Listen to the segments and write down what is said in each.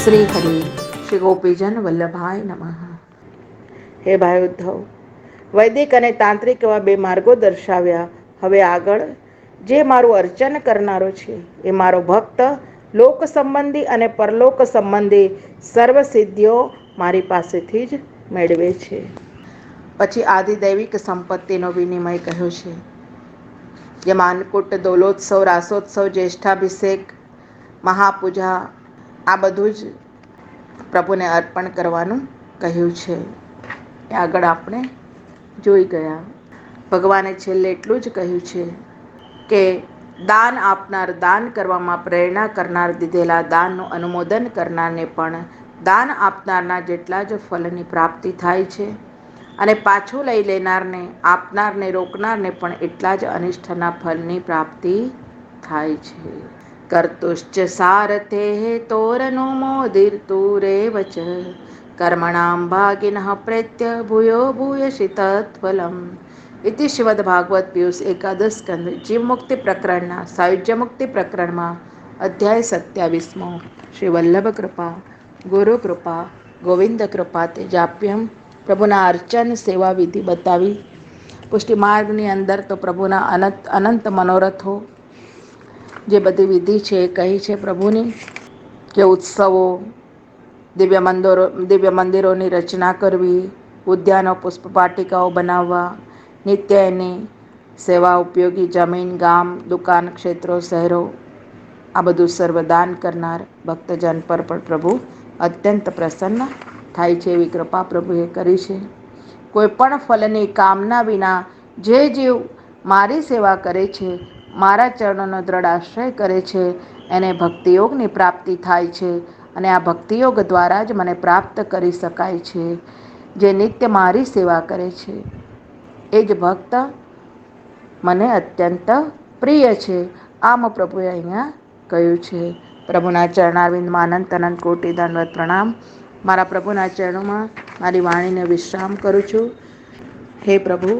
શ્રી હરિ શ્રી ગોપીજન વલ્લભાય નમઃ. હે ભાઈ ઉદ્ધવ, વૈદિક અને તાંત્રિક એવા બે માર્ગો દર્શાવ્યા. હવે આગળ જે મારું અર્ચન કરનારો છે એ મારો ભક્ત લોક સંબંધી અને પરલોક સંબંધી સર્વ સિદ્ધિઓ મારી પાસેથી જ મેળવે છે. પછી આદિદૈવિક સંપત્તિનો વિનિમય કહ્યો છે. જેમાં અન્નકૂટ, દોલોત્સવ, રાસોત્સવ, જ્યેષ્ઠાભિષેક, મહાપૂજા આ બધું જ પ્રભુને અર્પણ કરવાનું કહ્યું છે. આગળ આપણે જોઈ ગયા. ભગવાને છેલ્લે એટલું જ કહ્યું છે કે દાન આપનાર, દાન કરવામાં પ્રેરણા કરનાર, દીધેલા દાનનું અનુમોદન કરનારને પણ દાન આપનારના જેટલા જ ફલની પ્રાપ્તિ થાય છે અને પાછું લઈ લેનારને, આપનારને, રોકનારને પણ એટલા જ અનિષ્ટના ફલની પ્રાપ્તિ થાય છે. કર્તુશ્ચ સારથે તોરનો મોદિર્તુ રેવચ કર્મણામ ભાગિનઃ પ્રેત્ય ભૂયો ભૂયસી તત્ફલમ. ઇતિ શ્રીમદ્ભાગવત પિયુષ એકાદશ સ્કંદ જીવમુક્તિ પ્રકરણના સાયુજ્ય મુક્તિ પ્રકરણમાં અધ્યાય 27મો. શ્રી વલ્લભ કૃપા, ગુરુ કૃપા, ગોવિંદ કૃપા તેજાપ્યમ. પ્રભુના અર્ચન સેવા વિધિ બતાવી. પુષ્ટિ માર્ગની અંદર તો પ્રભુના અનંત મનોરથો જે બધી વિધિ છે એ કહી છે પ્રભુની, કે ઉત્સવો, દિવ્ય મંદિરોની રચના કરવી, ઉદ્યાનો, પુષ્પવાટિકાઓ બનાવવા, નિત્ય એની સેવા, ઉપયોગી જમીન, ગામ, દુકાન, ક્ષેત્રો, શહેરો આ બધું સર્વદાન કરનાર ભક્તજન પર પણ પ્રભુ અત્યંત પ્રસન્ન થાય છે. એવી કૃપા પ્રભુએ કરી છે. કોઈ પણ ફલની કામના વિના જે જીવ મારી સેવા કરે છે, મારા ચરણોનો દ્રઢ આશ્રય કરે છે, એને ભક્તિયોગની પ્રાપ્તિ થાય છે અને આ ભક્તિયોગ દ્વારા જ મને પ્રાપ્ત કરી શકાય છે. જે નિત્ય મારી સેવા કરે છે એ જ ભક્ત મને અત્યંત પ્રિય છે. આમ પ્રભુએ અહીંયા કહ્યું છે. પ્રભુના ચરણારવિંદમાં અનંત અનંત કોટી દંડવત પ્રણામ. મારા પ્રભુના ચરણોમાં મારી વાણીને વિશ્રામ કરું છું. હે પ્રભુ,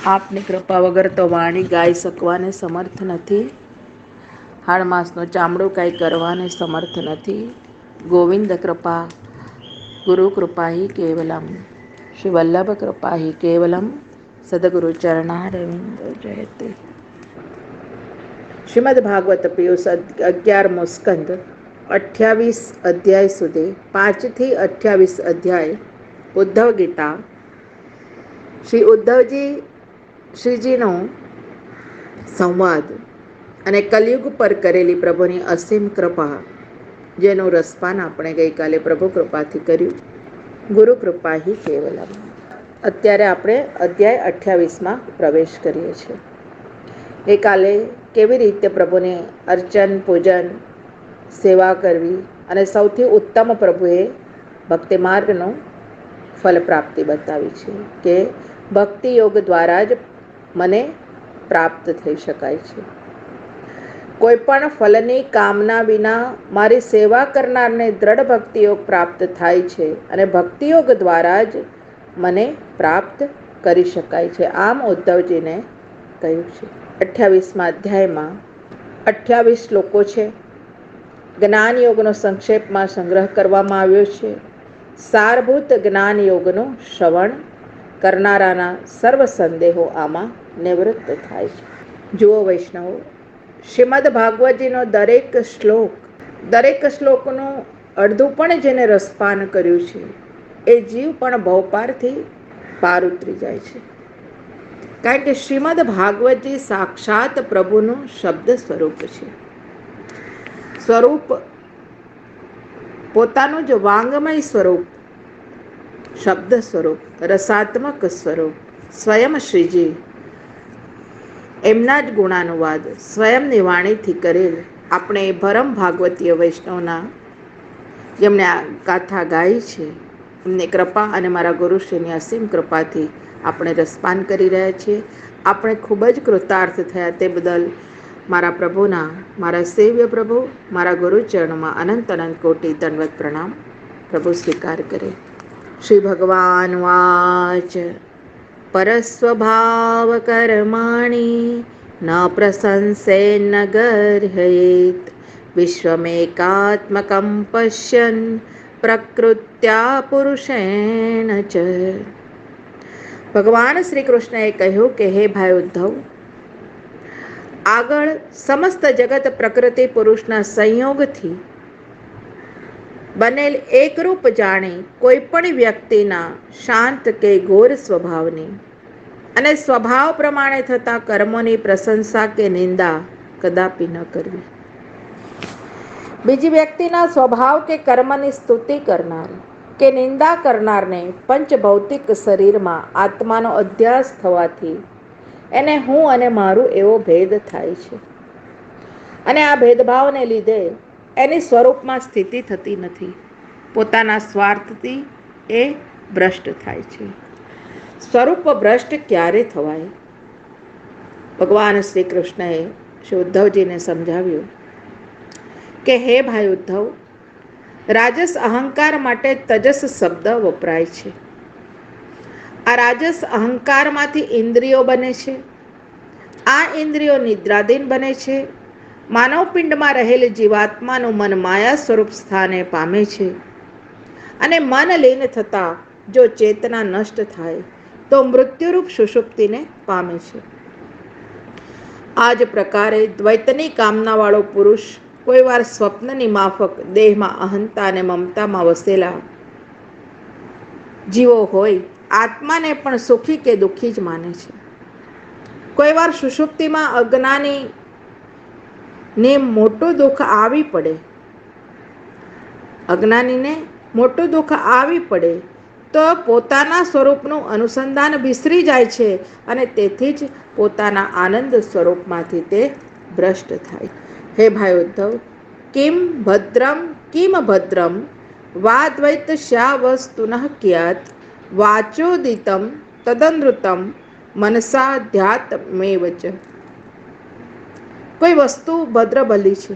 આપની કૃપા વગર તો વાણી ગાઈ શકવાને સમર્થ નથી. હાડમાસનું ચામડું કાંઈ કરવાને સમર્થ નથી. ગોવિંદ કૃપા, ગુરુ કૃપા હિ કેવલમ, શ્રી વલ્લભ કૃપા હિ કેવલમ, સદગુરુ ચરણારવિંદ જયતે. શ્રીમદ ભાગવત પિયુષ 11મો સ્કંદ 28 અધ્યાય સુધી, 5 થી 28 અધ્યાય ઉદ્ધવ ગીતા. શ્રી ઉદ્ધવજી શ્રીજીનો સંવાદ અને કલયુગ પર કરેલી પ્રભુની અસીમ કૃપા, જેનું રસપાન આપણે ગઈકાલે પ્રભુ કૃપાથી કર્યું. ગુરુ કૃપા હિ કેવલમ. અત્યારે આપણે અધ્યાય 28માં પ્રવેશ કરીએ છીએ. ગઈકાલે કેવી રીતે પ્રભુને અર્ચન, પૂજન, સેવા કરવી અને સૌથી ઉત્તમ પ્રભુએ ભક્તિ માર્ગનો ફલ પ્રાપ્તિ બતાવી છે કે ભક્તિ યોગ દ્વારા જ મને પ્રાપ્ત થઈ શકાય છે. કોઈ પણ ફલની કામના વિના મારી સેવા કરનારને દ્રઢ ભક્તિયોગ પ્રાપ્ત થાય છે અને ભક્તિયોગ દ્વારા જ મને પ્રાપ્ત કરી શકાય છે. આમ ઉદ્ધવજીને કહ્યું છે. 28મા અધ્યાયમાં 28 શ્લોકો છે. જ્ઞાન યોગનો સંક્ષેપમાં સંગ્રહ કરવામાં આવ્યો છે. સારભૂત જ્ઞાન યોગનું શ્રવણ કરનારાના સર્વ સંદેહો આમાં નિવૃત્ત થાય છે. જુઓ વૈષ્ણવો, શ્રીમદ ભાગવતજીનો દરેક શ્લોકનું અડધું પણ જેને રસપાન કર્યું છે એ જીવ પણ ભવપારથી પાર ઉતરી જાય છે. કારણ કે શ્રીમદ ભાગવતજી સાક્ષાત પ્રભુનું શબ્દ સ્વરૂપ છે. પોતાનું જ વાંગમય સ્વરૂપ, શબ્દ સ્વરૂપ, રસાત્મક સ્વરૂપ, સ્વયં શ્રીજી એમના જ ગુણાનુવાદ સ્વયંની વાણીથી કરેલ આપણે ભરમ ભાગવતીય વૈષ્ણવના જેમણે આ ગાથા ગાઈ છે એમની કૃપા અને મારા ગુરુશ્રીની અસીમ કૃપાથી આપણે રસપાન કરી રહ્યા છીએ. આપણે ખૂબ જ કૃતાર્થ થયા. તે બદલ મારા પ્રભુના, મારા સેવ્ય પ્રભુ, મારા ગુરુચરણમાં અનંત અનંત કોટી દંડવત પ્રણામ. પ્રભુ સ્વીકાર કરે. શ્રી ભગવાન વાચ પરસ્વભાવ કર્માણી ન પ્રશંસે ન ગર્હયેત વિશ્વમેકાત્મકં પશ્યન પ્રકૃત્યા પુરુષેણ ચ. ભગવાન શ્રી કૃષ્ણએ કહ્યું કે હે ભાઈ ઉદ્ધવ, આગળ સમસ્ત જગત પ્રકૃતિ પુરુષના સંયોગથી બનેલ એકરૂપ જાણી કોઈ પણ વ્યક્તિના શાંત કે ઘોર સ્વભાવની અને સ્વભાવ પ્રમાણે થતા કર્મોની પ્રશંસા કે નિંદા કદાપી ન કરવી. બીજી વ્યક્તિના સ્વભાવ કે કર્મની સ્તુતિ કરનાર કે નિંદા કરનારને પંચભૌતિક શરીરમાં આત્માનો અધ્યાસ થવાથી એને હું અને મારું એવો ભેદ થાય છે, અને આ ભેદભાવને લીધે એની સ્વરૂપમાં સ્થિતિ થતી નથી. પોતાના સ્વાર્થથી એ ભ્રષ્ટ થાય છે. સ્વરૂપ ભ્રષ્ટ ક્યારે થવાય? ભગવાન શ્રી કૃષ્ણએ શ્રી ઉદ્ધવજીને સમજાવ્યું કે હે ભાઈ ઉદ્ધવ, રાજસ અહંકાર માટે તજસ શબ્દ વપરાય છે. આ રાજસ અહંકારમાંથી ઇન્દ્રિયો બને છે. આ ઇન્દ્રિયો નિદ્રાધીન બને છે. માનવપિંડમાં રહેલ જીવાત્માનું મન માયા સ્વરૂપ સ્થાને પામે છે, અને મન લીન થતાં જો ચેતના નષ્ટ થાય તો મૃત્યુરૂપ સુષુપ્તિને પામે છે. આ જ પ્રકારે દ્વૈતની કામનાવાળો પુરુષ કોઈ વાર સ્વપ્નની માફક દેહમાં અહંતા અને મમતામાં વસેલા જીવો હોય આત્માને પણ સુખી કે દુઃખી જ માને છે. કોઈ વાર સુષુપ્તિમાં અજ્ઞાનીને મોટું દુઃખ આવી પડે તો પોતાના સ્વરૂપનું અનુસંધાન વિસરી જાય છે, અને તેથી જ પોતાના આનંદ સ્વરૂપમાંથી તે ભ્રષ્ટ થાય. હે ભાઈ ઉદ્ધવ, કિમ ભદ્રમ વા દ્વૈત શ્યા વસ્તુનઃ ક્યાત વાચોદિતમ તદનૃતમ મનસા ધ્યાત્મેવ ચ. કોઈ વસ્તુ ભદ્ર ભલી છે,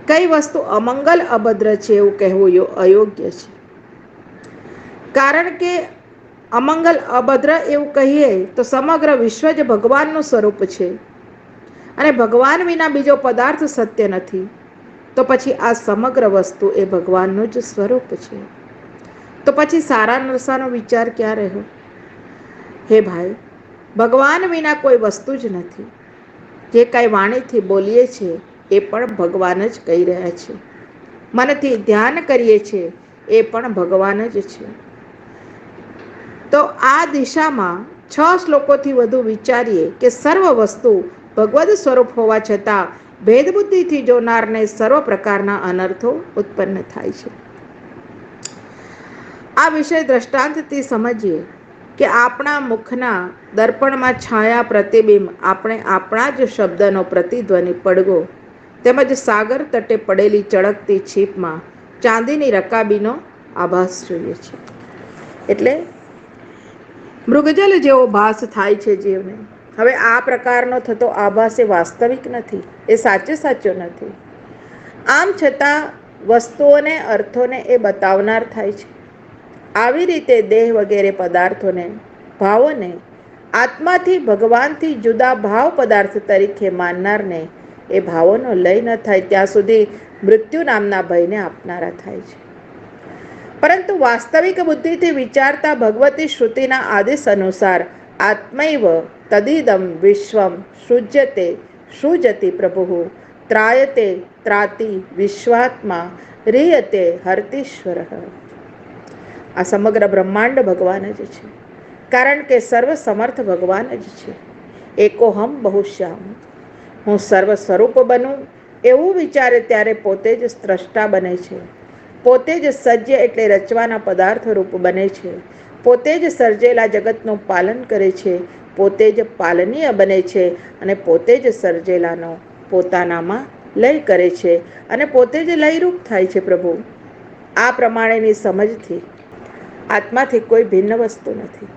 કઈ વસ્તુ અમંગલ અભદ્ર છે એવું કહેવું અયોગ્ય છે. કારણ કે અમંગલ અભદ્ર એવું કહીએ તો સમગ્ર વિશ્વ જ ભગવાનનું સ્વરૂપ છે, અને ભગવાન વિના બીજો પદાર્થ સત્ય નથી. તો પછી આ સમગ્ર વસ્તુ એ ભગવાનનું જ સ્વરૂપ છે. તો પછી સારા નરસાનો વિચાર ક્યાં રહ્યો? હે ભાઈ, ભગવાન વિના કોઈ વસ્તુ જ નથી. જે કાંઈ વાણીથી બોલીએ છીએ એ પણ ભગવાન જ કહી રહ્યા છે. મનથી ધ્યાન કરીએ છીએ એ પણ ભગવાન જ છે. તો આ દિશામાં 6 શ્લોકોથી વધુ વિચારીએ કે સર્વ વસ્તુ ભગવદ સ્વરૂપ હોવા છતાં ભેદબુદ્ધિથી જોનારને સર્વ પ્રકારના અનર્થો ઉત્પન્ન થાય છે. આ વિષય દ્રષ્ટાંતથી સમજીએ કે આપણા મુખના દર્પણમાં છાયા પ્રતિબિંબ આપણે આપણા જ શબ્દનો પ્રતિધ્વનિ પડઘો તેમજ સાગર તટે પડેલી ચળકતી છીપમાં ચાંદીની રકાબીનો આભાસ જોઈએ છે. એટલે મૃગજલ જેવો ભાસ થાય છે જીવને. હવે આ પ્રકારનો થતો આભાસ એ વાસ્તવિક નથી, એ સાચો નથી. આમ છતાં વસ્તુઓને અર્થોને એ બતાવનાર થાય છે. આવી રીતે દેહ વગેરે પદાર્થોને ભાવોને આત્માથી ભગવાનથી જુદા ભાવ પદાર્થ તરીકે માનનારને એ ભાવોનો લય ન થાય ત્યાં સુધી મૃત્યુ નામના ભયને આપનારા થાય છે. પરંતુ વાસ્તવિક બુદ્ધિથી વિચારતા ભગવતી શ્રુતિના આદેશ અનુસાર આત્મૈવ તદિદમ વિશ્વમ સૃજ્યતે પ્રભુ ત્રાયતે ત્રાતિ વિશ્વાત્મા રીયતે હર્તીશ્વર. આ સમગ્ર બ્રહ્માંડ ભગવાન જ છે, કારણ કે સર્વ સમર્થ ભગવાન જ છે. એકોહમ બહુશ્યામ, હું સર્વ સ્વરૂપ બનું એવું વિચારે ત્યારે પોતે જ સ્રષ્ટા બને છે. પોતે જ સજ્ય એટલે રચવાના પદાર્થ રૂપ બને છે. પોતે જ સર્જેલા જગતનું પાલન કરે છે. પોતે જ પાલનીય બને છે, અને પોતે જ સર્જેલાનો પોતાનામાં લય કરે છે, અને પોતે જ લયરૂપ થાય છે. પ્રભુ, આ પ્રમાણેની સમજથી આત્માથી કોઈ ભિન્ન વસ્તુ નથી,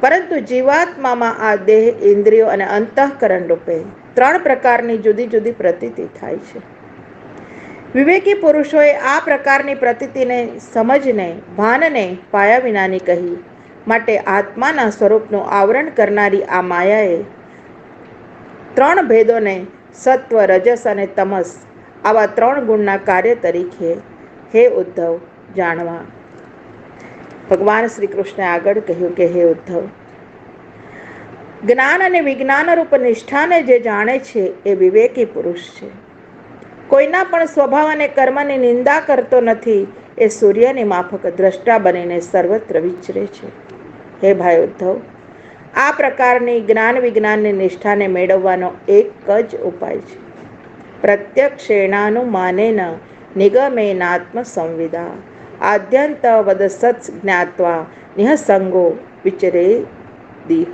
પરંતુ જીવાત્મામાં આ દેહ, ઇન્દ્રિયો અને અંતઃકરણ રૂપે 3 પ્રકારની જુદી જુદી પ્રતીતિ થાય છે. વિવેકી પુરુષોએ આ પ્રકારની પ્રતીતિને સમજને ભાનને પાયા વિનાની કહી. માટે આત્માના સ્વરૂપનું આવરણ કરનારી આ માયાએ 3 ભેદોને સત્વ, રજસ અને તમસ આવા 3 ગુણના કાર્ય તરીકે હે ઉદ્ધવ જાણવા. ભગવાન શ્રી કૃષ્ણે આગળ કહ્યું કે હે ઉદ્ધવ, જ્ઞાન અને વિજ્ઞાન રૂપ નિષ્ઠાને જે જાણે છે એ વિવેકી પુરુષ છે. કોઈના પણ સ્વભાવ અને કર્મની નિંદા કરતો નથી. એ સૂર્યની માફક દ્રષ્ટા બનીને સર્વત્ર વિચરે છે. હે ભાઈ ઉદ્ધવ, આ પ્રકારની જ્ઞાન વિજ્ઞાનની નિષ્ઠાને મેળવવાનો એક જ ઉપાય છે. પ્રત્યક્ષેણાનુમાનેન નિગમેનાત્મ સંવિદા આદ્યંત વદસત્ જ્ઞાત્વા નિઃસંગો વિચરે દીહ.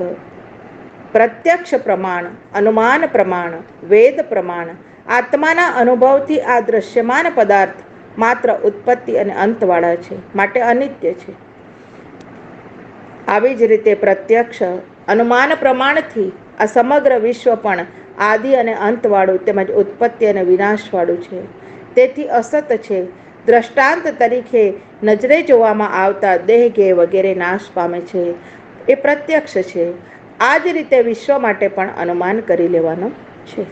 પ્રત્યક્ષ પ્રમાણ, અનુમાન પ્રમાણ, વેદ પ્રમાણ, આત્માના અનુભવથી આ દ્રશ્યમાન પદાર્થ માત્ર ઉત્પત્તિ અને અંતવાળા છે, માટે અનિત્ય છે. આવી જ રીતે પ્રત્યક્ષ અનુમાન પ્રમાણથી આ સમગ્ર વિશ્વ પણ આદિ અને અંતવાળું તેમજ ઉત્પત્તિ અને વિનાશવાળું છે, તેથી અસત છે. દ્રષ્ટાંત તરીકે નજરે જોવામાં આવતા દેહ ગે વગેરે નાશ પામે છે, એ પ્રત્યક્ષ છે. આ જ રીતે વિશ્વ માટે પણ અનુમાન કરી લેવાનું છે.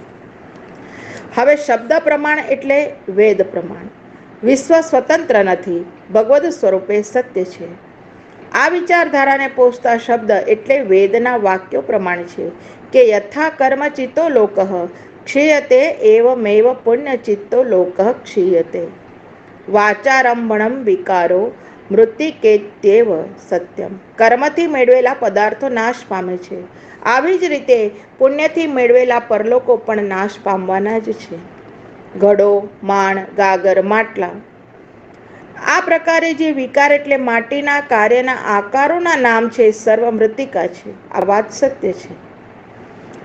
હવે શબ્દ પ્રમાણ એટલે વેદ પ્રમાણ. વિશ્વ સ્વતંત્ર નથી, ભગવદ સ્વરૂપે સત્ય છે. આ વિચારધારાને પોષતા શબ્દ એટલે વેદના વાક્યો પ્રમાણ છે કે યથા કર્મ ચિત્તો લોક ક્ષીયતે એવમેવ પુણ્ય ચિત્તો લોક ક્ષીયતે. વાચારંભણમ વિકારો મૃતિકેત્યેવ સત્યમ. કર્મથી મેળવેલા પદાર્થો નાશ પામે છે. આવી જ રીતે પુણ્યથી મેળવેલા પરલોકો પણ નાશ પામવાના જ છે. ઘડો, માણ, ગાગર, માટલા આ પ્રકારે જે વિકાર એટલે માટીના કાર્યના આકારોના નામ છે, સર્વ મૃતિકા છે. આ વાત સત્ય છે.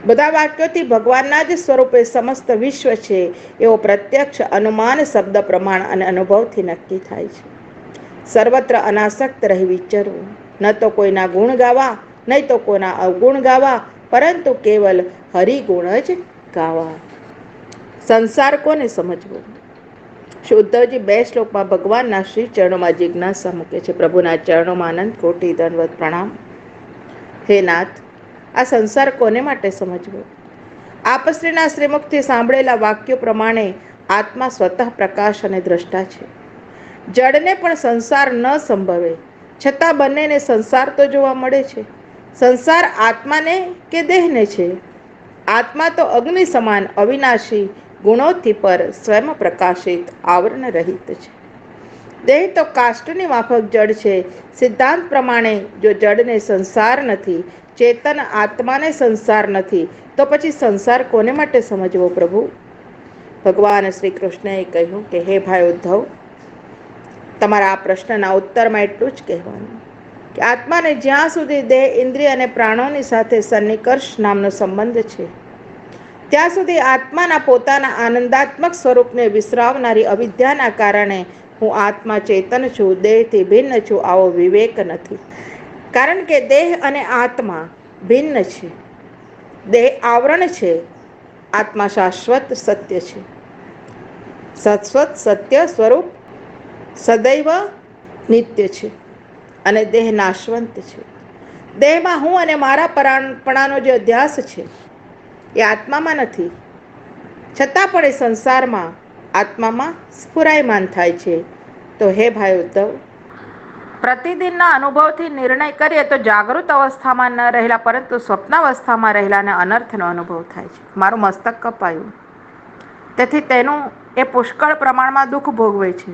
બધા વાક્યોથી ભગવાનના જ સ્વરૂપે સમસ્ત વિશ્વ છે એવો પ્રત્યક્ષ અનુમાન શબ્દ પ્રમાણ અને અનુભવથી નક્કી થાય છે. સર્વત્ર અનાસક્ત રહી વિચરવું, ન તો કોઈના ગુણ ગાવા, નહીં તો કોઈના અવગુણ ગાવા, પરંતુ કેવલ હરિગુણ જ ગાવા. સંસાર કોને સમજવો? શ્રી ઉદ્ધવજી 2 શ્લોકમાં ભગવાનના શ્રી ચરણોમાં જિજ્ઞાસા મૂકે છે. પ્રભુના ચરણોમાં અનંત કોટી દંડવત પ્રણામ. હે નાથ, આ સંસાર કોને માટે સમજવો? આપશ્રીના શ્રીમુખથી સાંભળેલા વાક્યો પ્રમાણે આત્મા સ્વતઃ પ્રકાશ અને દ્રષ્ટા છે. જડને પણ સંસાર ન સંભવે, છતાં બંનેને સંસાર તો જોવા મળે છે. સંસાર આત્માને કે દેહને છે? આત્મા તો અગ્નિ સમાન અવિનાશી, ગુણોથી પર, સ્વયં પ્રકાશિત, આવરણ રહિત છે. દેહ તો કાષ્ઠની માફક જડ છે. સિદ્ધાંત પ્રમાણે જો જડને સંસાર નથી, ચેતન આત્માને સંસાર નથી, તો પછી સંસાર કોને માટે સમજવો પ્રભુ? ભગવાન શ્રી કૃષ્ણએ કહ્યું કે હે ભાઈ ઉદ્ધવ, તમારા આ પ્રશ્નના ઉત્તરમાં એટલું જ કહેવાનું કે આત્માને જ્યાં સુધી દેહ, ઇન્દ્રિય અને પ્રાણોની સાથે સન્નિકર્ષ નામનો સંબંધ છે, ત્યાં સુધી આત્માના પોતાના આનંદાત્મક સ્વરૂપને વિસરાવનારી અવિદ્યાના કારણે હું આત્મા ચેતન છું, દેહથી ભિન્ન છું, આવો વિવેક નથી. કારણ કે દેહ અને આત્મા ભિન્ન છે. દેહ આવરણ છે, આત્મા શાશ્વત સત્ય છે. શાશ્વત સત્ય સ્વરૂપ સદૈવ નિત્ય છે અને દેહ નાશવંત છે. દેહમાં હું અને મારા પરાપણાનો જે અધ્યાસ છે એ આત્મામાં નથી, છતાં પણ એ સંસારમાં આત્મામાં સ્ફુરાયમાન થાય છે. તો હે ભાઈ ઉદ્ધવ, પ્રતિદિનના અનુભવથી નિર્ણય કરીએ તો જાગૃત અવસ્થામાં ન રહેલા પરંતુ સ્વપ્નાવસ્થામાં રહેલાને અનર્થનો અનુભવ થાય છે. મારું મસ્તક કપાયું, તેથી તેનું એ પુષ્કળ પ્રમાણમાં દુઃખ ભોગવે છે.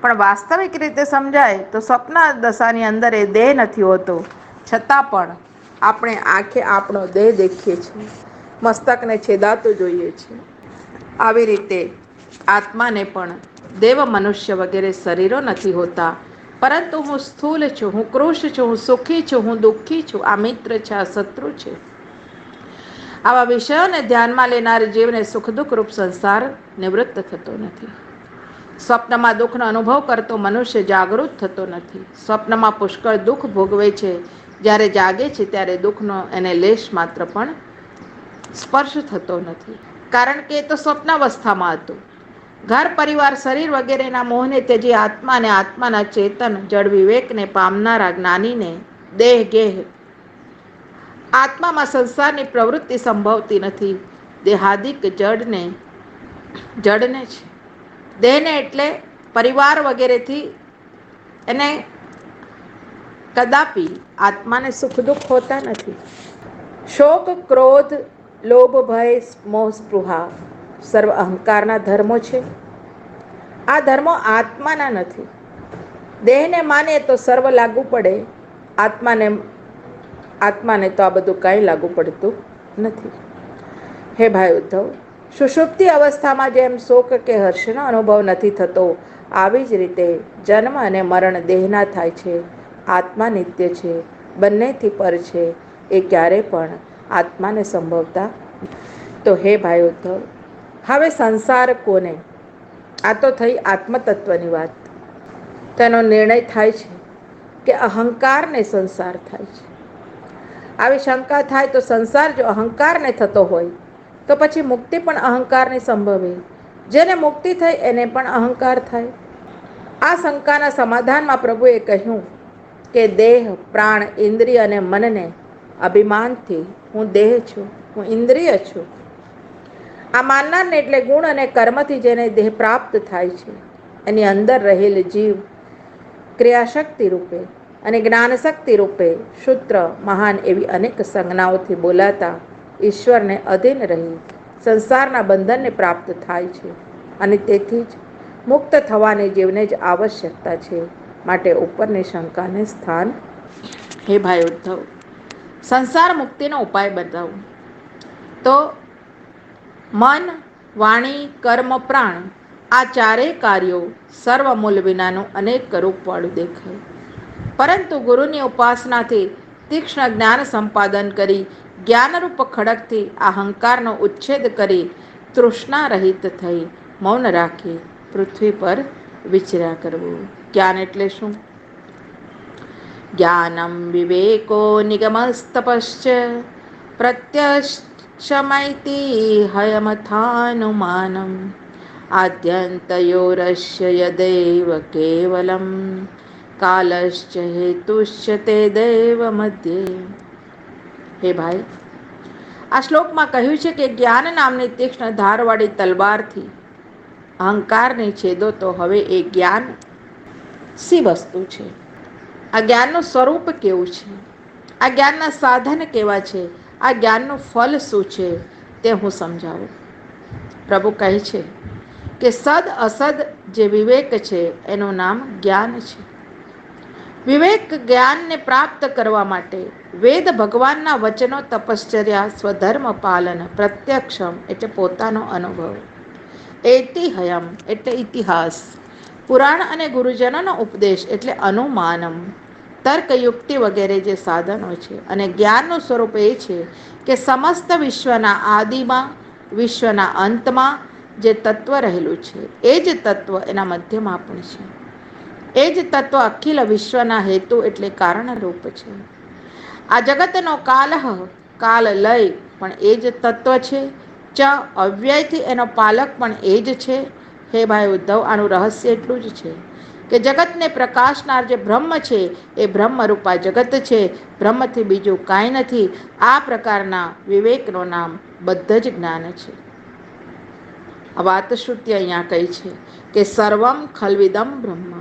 પણ વાસ્તવિક રીતે સમજાય તો સ્વપ્ન દશાની અંદર એ દેહ નથી હોતો, છતાં પણ આપણે આંખે આપણો દેહ દેખીએ છીએ, મસ્તકને છેદાતું જોઈએ છીએ. આવી રીતે આત્માને પણ દેવ, મનુષ્ય વગેરે શરીરો નથી હોતા, પરંતુ હું સ્થૂલ છું, હું કૃશ છું, હું સુખી છું, હું દુઃખી છું, આ મિત્ર છે, આ શત્રુ છે. આવા વિષયોને ધ્યાનમાં લેનાર જીવને સુખ દુઃખ રૂપ સંસાર નિવૃત્ત થતો નથી. સ્વપ્નમાં દુઃખનો અનુભવ કરતો મનુષ્ય જાગૃત થતો નથી. સ્વપ્નમાં પુષ્કળ દુઃખ ભોગવે છે, જ્યારે જાગે છે ત્યારે દુઃખનો એને લેશ માત્ર પણ સ્પર્શ થતો નથી, કારણ કે એ તો સ્વપ્નાવસ્થામાં હતું. ઘર, પરિવાર, શરીર વગેરેના મોહને ત્યજી આત્મા અને આત્માના ચેતન જડ વિવેકને પામનારા જ્ઞાનીને દેહ, ગેહ, આત્મામાં સંસારની પ્રવૃત્તિ સંભવતી નથી. દેહાદિક જડને છે. દેહને એટલે પરિવાર વગેરેથી એને કદાપી આત્માને સુખ દુઃખ હોતા નથી. શોક, ક્રોધ, લોભ, ભય, મોહ, સ્પૃહા સર્વ અહંકારના ધર્મો છે. આ ધર્મો આત્માના નથી. દેહને માને તો સર્વ લાગુ પડે, આત્માને તો આ બધું કાંઈ લાગુ પડતું નથી. હે ભાઈ ઉદ્ધવ, સુષુપ્તિ અવસ્થામાં જેમ શોક કે હર્ષનો અનુભવ નથી થતો, આવી જ રીતે જન્મ અને મરણ દેહના થાય છે. આત્મા નિત્ય છે, બંનેથી પર છે, એ ક્યારે પણ આત્માને સંભવતા. તો હે ભાઈ ઉદ્ધવ, હવે સંસાર કોને? આ તો થઈ આત્મતત્વની વાત. તેનો નિર્ણય થાય છે કે અહંકારને સંસાર થાય છે. આવી શંકા થાય તો સંસાર જો અહંકારને થતો હોય તો પછી મુક્તિ પણ અહંકારને સંભવે. જેને મુક્તિ થઈ એને પણ અહંકાર થાય. આ શંકાના સમાધાનમાં પ્રભુએ કહ્યું કે દેહ, પ્રાણ, ઇન્દ્રિય અને મનને અભિમાનથી હું દેહ છું, હું ઇન્દ્રિય છું, આ માનનારને એટલે ગુણ અને કર્મથી જેને દેહ પ્રાપ્ત થાય છે, એની અંદર રહેલ જીવ ક્રિયાશક્તિ રૂપે અને જ્ઞાનશક્તિ રૂપે શુદ્ર, મહાન એવી અનેક સંજ્ઞાઓથી બોલાતા ઈશ્વરને અધીન રહી સંસારના બંધનને પ્રાપ્ત થાય છે. અને તેથી જ મુક્ત થવાની જીવને જ આવશ્યકતા છે. માટે ઉપરની શંકાને સ્થાન. હે ભાઈ ઉદ્ધવ, સંસાર મુક્તિનો ઉપાય બતાવો. તો મન, વાણી, કર્મ, પ્રાણ આ ચારેય કાર્યો સર્વમૂલ વિનાનું અનેક રૂપવાળું દેખાય. પરંતુ ગુરુની ઉપાસનાથી તીક્ષ્ણ જ્ઞાન સંપાદન કરી જ્ઞાનરૂપ ખડકથી અહંકારનો ઉચ્છેદ કરી તૃષ્ણા રહિત થઈ મૌન રાખી પૃથ્વી પર વિચર્યા કરવું. જ્ઞાન એટલે શું? જ્ઞાનમ વિવેકો નિગમસ્તપશ્ચ પ્રત્યક્ષમૈતિ હયમથાનુમાનમ આદ્યંતયોરસ્ય યદેવ કેવલમ કાલશ્ચ હેતુશ્ચ તે દૈવ મધ્યે. હે ભાઈ, આ શ્લોકમાં કહ્યું છે કે જ્ઞાન નામની તીક્ષ્ણ ધારવાળી તલવારથી અહંકારને છેદો. તો હવે એ જ્ઞાન શી વસ્તુ છે? આ જ્ઞાનનું સ્વરૂપ કેવું છે? આ જ્ઞાનના સાધન કેવા છે? આ જ્ઞાનનું ફલ શું છે? તે હું સમજાવું. પ્રભુ કહે છે કે સદ અસદ જે વિવેક છે એનું નામ જ્ઞાન છે. વિવેક જ્ઞાનને પ્રાપ્ત કરવા માટે વેદ ભગવાનના વચનો, તપશ્ચર્યા, સ્વધર્મ પાલન, પ્રત્યક્ષમ એટલે પોતાનો અનુભવ, એતિહયમ એટલે ઇતિહાસ, પુરાણ અને ગુરુજનોનો ઉપદેશ એટલે અનુમાનમ, તર્કયુક્તિ વગેરે જે સાધનો છે. અને જ્ઞાનનું સ્વરૂપ એ છે કે સમસ્ત વિશ્વના આદિમાં, વિશ્વના અંતમાં જે તત્વ રહેલું છે એ જ તત્વ એના મધ્યમાં પણ છે. એ જ તત્વ અખિલ વિશ્વના હેતુ એટલે કારણરૂપ છે. આ જગતનો કાલહ, કાલ લય પણ એ જ તત્વ છે. ચ અવ્યયથી એનો પાલક પણ એ જ છે. હે ભાઈ ઉદ્ધવ, આનું રહસ્ય એટલું જ છે કે જગતને પ્રકાશનાર જે બ્રહ્મ છે એ બ્રહ્મરૂપા જગત છે. બ્રહ્મથી બીજું કાંઈ નથી. આ પ્રકારના વિવેકનું નામ બદ્ધ જ જ્ઞાન છે. આ વાત શ્રુતિ અહીંયા કહી છે કે સર્વમ ખલ્વિદમ બ્રહ્મ.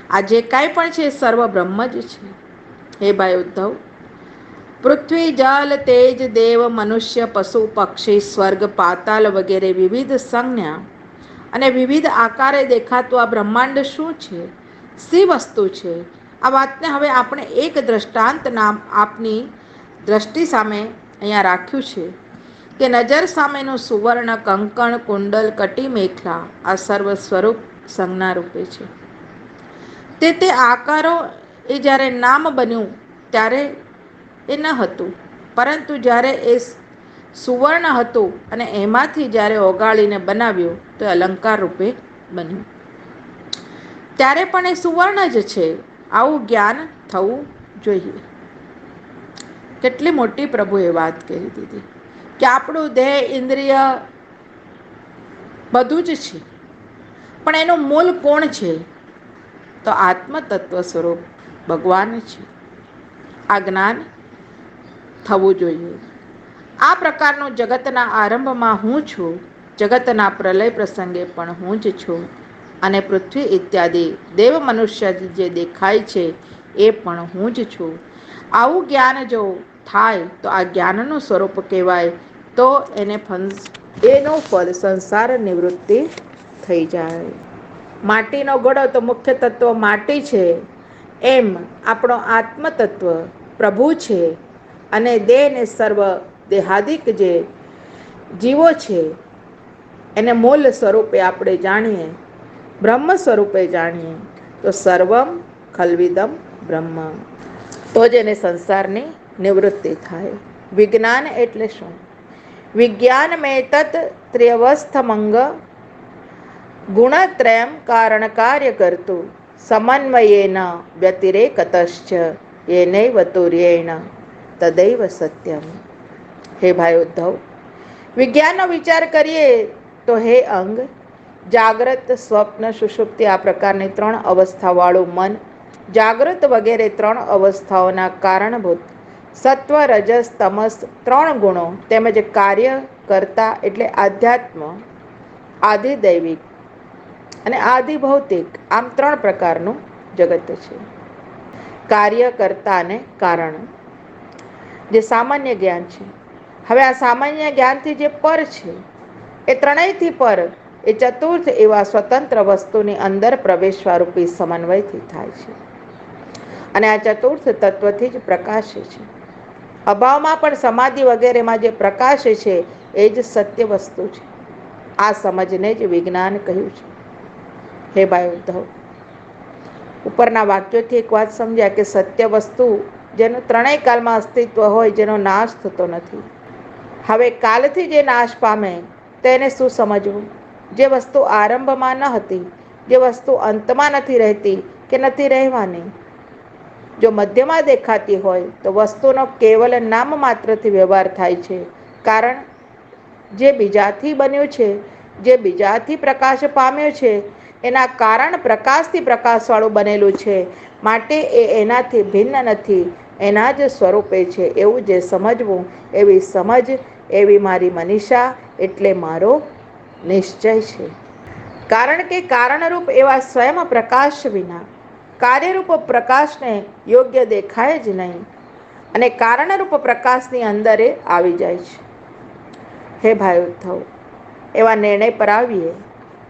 આ જે કાંઈ પણ છે સર્વ બ્રહ્મ જ છે. હે ભાઈ ઉદ્ધવ, પૃથ્વી, જલ, તેજ, દેવ, મનુષ્ય, પશુ, પક્ષી, સ્વર્ગ, પાતાલ વગેરે વિવિધ સંજ્ઞા અને વિવિધ આકારે દેખાતું આ બ્રહ્માંડ શું છે? શી વસ્તુ છે? આ વાતને હવે આપણે એક દ્રષ્ટાંત નામ આપની દ્રષ્ટિ સામે અહીંયા રાખ્યું છે કે નજર સામેનું સુવર્ણ, કંકણ, કુંડલ, કટી, મેખલા આ સર્વ સ્વરૂપ સંજ્ઞા રૂપે છે. તે આકારો એ જ્યારે નામ બન્યું ત્યારે એ ન હતું, પરંતુ જ્યારે એ સુવર્ણ હતું અને એમાંથી જ્યારે ઓગાળીને બનાવ્યું તો અલંકાર રૂપે બન્યું. ત્યારે પણ એ સુવર્ણ જ છે. આવું જ્ઞાન થવું જોઈએ. કેટલી મોટી પ્રભુએ વાત કરી દીધી કે આપણું દેહ, ઇન્દ્રિય બધું જ છે, પણ એનું મૂળ કોણ છે? તો આત્મતત્વ સ્વરૂપ ભગવાન છે. આ જ્ઞાન થવું જોઈએ. આ પ્રકારનું જગતના આરંભમાં હું છું, જગતના પ્રલય પ્રસંગે પણ હું જ છું, અને પૃથ્વી ઇત્યાદિ દેવ મનુષ્ય જે દેખાય છે એ પણ હું જ છું. આવું જ્ઞાન જો થાય તો આ જ્ઞાનનું સ્વરૂપ કહેવાય, તો એનું ફળ સંસાર નિવૃત્તિ થઈ જાય. માટીનો ઘડો તો મુખ્ય તત્વ માટી છે, એમ આપણો આત્મતત્વ પ્રભુ છે, અને દેહ ને સર્વ દેહાદિક જે જીવો છે એને મૂળ સ્વરૂપે આપણે જાણીએ, બ્રહ્મ સ્વરૂપે જાણીએ, તો સર્વમ ખલ્વિદમ બ્રહ્મ, તો જ એને સંસારની નિવૃત્તિ થાય. વિજ્ઞાન એટલે શું? વિજ્ઞાન મેં તત ત્ર્યવસ્થમંગ ગુણત્રયમ કારણ કાર્ય કરતું સમન્વયેન વ્યતિરેકતશ્ચ યેનૈવ તુર્યેણ તદૈવ સત્યમ. હે ભાઈ ઉદ્ધવ, વિજ્ઞાનનો વિચાર કરીએ તો હે અંગ, જાગ્રત, સ્વપ્ન, સુષુપ્તિ આ પ્રકારની 3 અવસ્થાવાળું મન, જાગૃત વગેરે 3 અવસ્થાઓના કારણભૂત સત્વ, રજસ, તમસ 3 ગુણો તેમજ કાર્ય કરતા એટલે આધ્યાત્મ, આધિદૈવિક અને આધિભૌતિક, આમ 3 પ્રકારનું જગત છે. કાર્ય, કરતા અને કારણ, જે સામાન્ય જ્ઞાન છે. હવે આ સામાન્ય જ્ઞાનથી જે પર છે, એ ત્રણેયથી પર એ ચતુર્થ એવા સ્વતંત્ર વસ્તુની અંદર પ્રવેશવા રૂપી સમન્વયથી થાય છે, અને આ ચતુર્થ તત્વથી જ પ્રકાશે છે. અભાવમાં પણ સમાધિ વગેરેમાં જે પ્રકાશે છે એ જ સત્ય વસ્તુ છે. આ સમજને જ વિજ્ઞાન કહ્યું છે. હે ભાઈ ઉદ્ધવ, ઉપરના વાક્યોથી એક વાત સમજ્યા કે સત્ય વસ્તુ જેનું 3 કાલમાં અસ્તિત્વ હોય, જેનો નાશ થતો નથી. હવે કાલથી જે નાશ પામે તેને શું સમજવું? જે વસ્તુ આરંભમાં ન હતી, જે વસ્તુ અંતમાં નથી રહેતી કે નથી રહેવાની, જો મધ્યમાં દેખાતી હોય તો વસ્તુનો કેવલ નામ માત્રથી વ્યવહાર થાય છે. કારણ જે બીજાથી બન્યું છે, જે બીજાથી પ્રકાશ પામ્યો છે, એના કારણ પ્રકાશથી પ્રકાશવાળું બનેલું છે, માટે એ એનાથી ભિન્ન નથી, એના જ સ્વરૂપે છે. એવું જે સમજવું, એવી સમજ, એવી મારી મનીષા, એટલે મારો નિશ્ચય છે. કારણ કે કારણરૂપ એવા સ્વયં પ્રકાશ વિના કાર્યરૂપ પ્રકાશને યોગ્ય દેખાય જ નહીં, અને કારણરૂપ પ્રકાશની અંદર એ આવી જાય છે. હે ભાઈ ઉદ્ધવ, એવા નિર્ણય પર આવીએ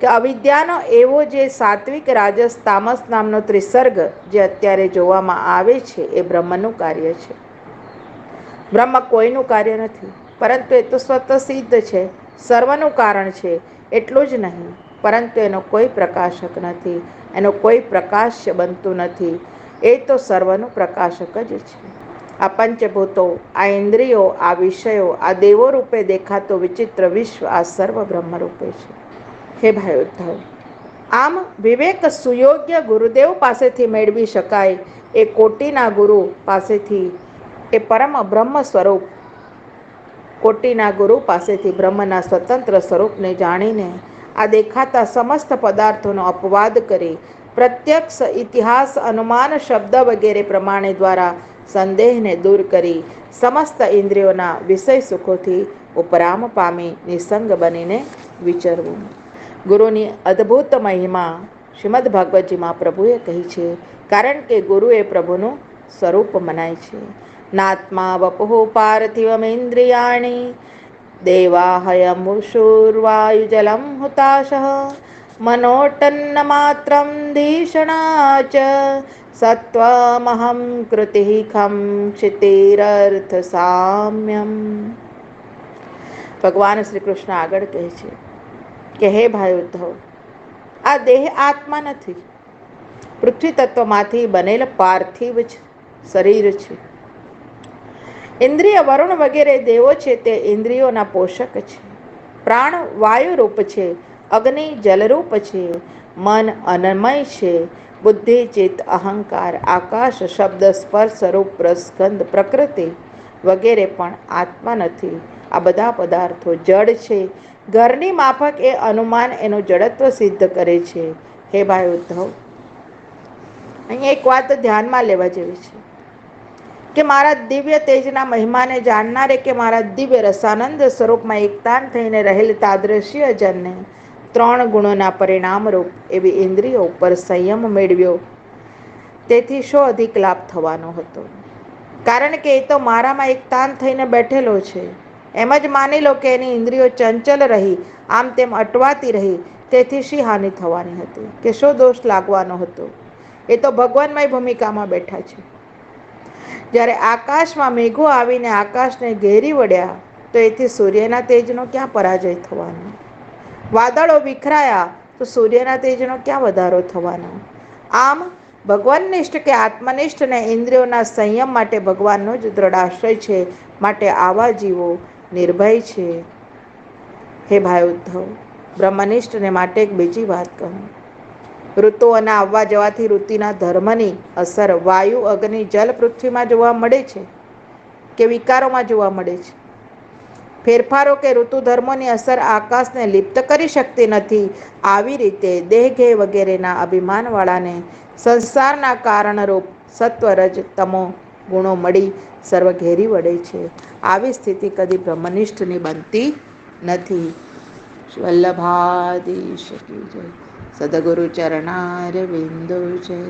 કે અવિદ્યાનો એવો જે સાત્વિક, રાજસ, તામસ નામનો ત્રિસર્ગ જે અત્યારે જોવામાં આવે છે, એ બ્રહ્મનું કાર્ય છે. બ્રહ્મ કોઈનું કાર્ય નથી, પરંતુ એ તો સ્વતઃ સિદ્ધ છે, સર્વનું કારણ છે. એટલું જ નહીં, પરંતુ એનો કોઈ પ્રકાશક નથી, એનો કોઈ પ્રકાશ્ય બનતું નથી. એ તો સર્વનું પ્રકાશક જ છે. આ પંચભૂતો, આ ઇન્દ્રિયો, આ વિષયો, આ દેવો રૂપે દેખાતો વિચિત્ર વિશ્વ, આ સર્વ બ્રહ્મ રૂપે છે. હે ભાઈ ઉદ્ધવ, આમ વિવેક સુયોગ્ય ગુરુદેવ પાસેથી મેળવી શકાય, એ કોટીના ગુરુ પાસેથી, એ પરમ બ્રહ્મ સ્વરૂપ કોટીના ગુરુ પાસેથી બ્રહ્મના સ્વતંત્ર સ્વરૂપને જાણીને આ દેખાતા સમસ્ત પદાર્થોનો અપવાદ કરી પ્રત્યક્ષ, ઇતિહાસ, અનુમાન, શબ્દ વગેરે પ્રમાણે દ્વારા સંદેહને દૂર કરી સમસ્ત ઇન્દ્રિયોના વિષય સુખોથી ઉપરામ પામી નિસંગ બનીને વિચરવું. ગુરુની અદ્ભુત મહિમા શ્રીમદ ભાગવતજીમાં પ્રભુએ કહી છે, કારણ કે ગુરુ એ પ્રભુનું સ્વરૂપ મનાય છે. નાત્મા વપુઃ પાર્થિવમિન્દ્રિયાણિ દેવાહયમુષુર્વાયુજલમ હુતાશઃ મનોટન્ન માત્રમ ધીષણા ચ સત્વમહં કૃતિઃ ખં ક્ષિતિરર્થ સામ્યમ. ભગવાન શ્રી કૃષ્ણ આગળ કહે છે કે હે ભાઈ ઉદ્ધવ, આ દેહ આત્મા નથી, પૃથ્વી તત્વમાંથી બનેલ પાર્થિવ શરીર છે. ઇન્દ્રિય વરુણ વગેરે દેવો છે તે ઇન્દ્રિયોના પોષક છે. પ્રાણ વાયુ રૂપ છે, અગ્નિ જલરૂપ છે, મન અન્નમય છે, બુદ્ધિ, ચિત્ત, અહંકાર, આકાશ, શબ્દ, સ્પર્શ, રૂપ, રસ, ગંધ, પ્રકૃતિ વગેરે પણ આત્મા નથી. આ બધા પદાર્થો જડ છે. ઘરની માફક એ અનુમાન એનું જડત્વ સિદ્ધ કરે છે. હે ભાઈ ઉદ્ધવ, અહીંયા એક વાત ધ્યાનમાં લેવા જેવી છે કે મારા દિવ્ય તેજના મહિમાને જાણનારે કે મારા દિવ્ય રસાનંદ સ્વરૂપમાં એકતાન થઈને રહેલ તાદ્રશ્ય જનને 3 ગુણોના પરિણામ રૂપ એવી ઇન્દ્રિયો ઉપર સંયમ મેળવ્યો. તેથી શો અધિક લાભ થવાનો હતો? કારણ કે એ તો મારામાં એક તાન થઈને બેઠેલો છે. એમ જ માની લો કે એની ઇન્દ્રિયો ચંચલ રહી, આમ તેમ અટવાતી રહી, તેથી શી હાનિ થવાની હતી? કે શો દોષ લાગવાનો હતો? એ તો ભગવાનમય ભૂમિકામાં બેઠા છે. જ્યારે આકાશમાં મેઘો આવીને આકાશને ઘેરી વળ્યા, તો એથી સૂર્યના તેજનો ક્યાં પરાજય થવાનો? વાદળો વિખરાયા તો સૂર્યના તેજનો ક્યાં વધારો થવાનો? આમ ભગવાનનિષ્ઠ કે આત્મનિષ્ઠ ને ઇન્દ્રિયોના સંયમ માટે ભગવાનનો જ દ્રઢાશ્રય છે. માટે આવા જીવો નિર્ભય છે. હે ભાઈ ઉદ્ધવ, બ્રહ્મનિષ્ઠને માટે એક બીજી વાત કહું. ઋતુઓના આવવા જવાથી ઋતુના ધર્મની અસર વાયુ, અગ્નિ, જલ, પૃથ્વીમાં જોવા મળે છે કે વિકારોમાં જોવા મળે છે? ફેરફારો કે ઋતુ ધર્મોની અસર આકાશને લિપ્ત કરી શકતી નથી. આવી રીતે દેહ વગેરેના અભિમાનવાળાને સંસારના કારણરૂપ સત્વ, રજ, તમો ગુણો મળી સર્વ ઘેરી વળે છે. આવી સ્થિતિ કદી બ્રહ્મનિષ્ઠની બનતી નથી. વલ્લભાધીશ કી જય. સદગુરુ ચરણાર વિંદુ જય.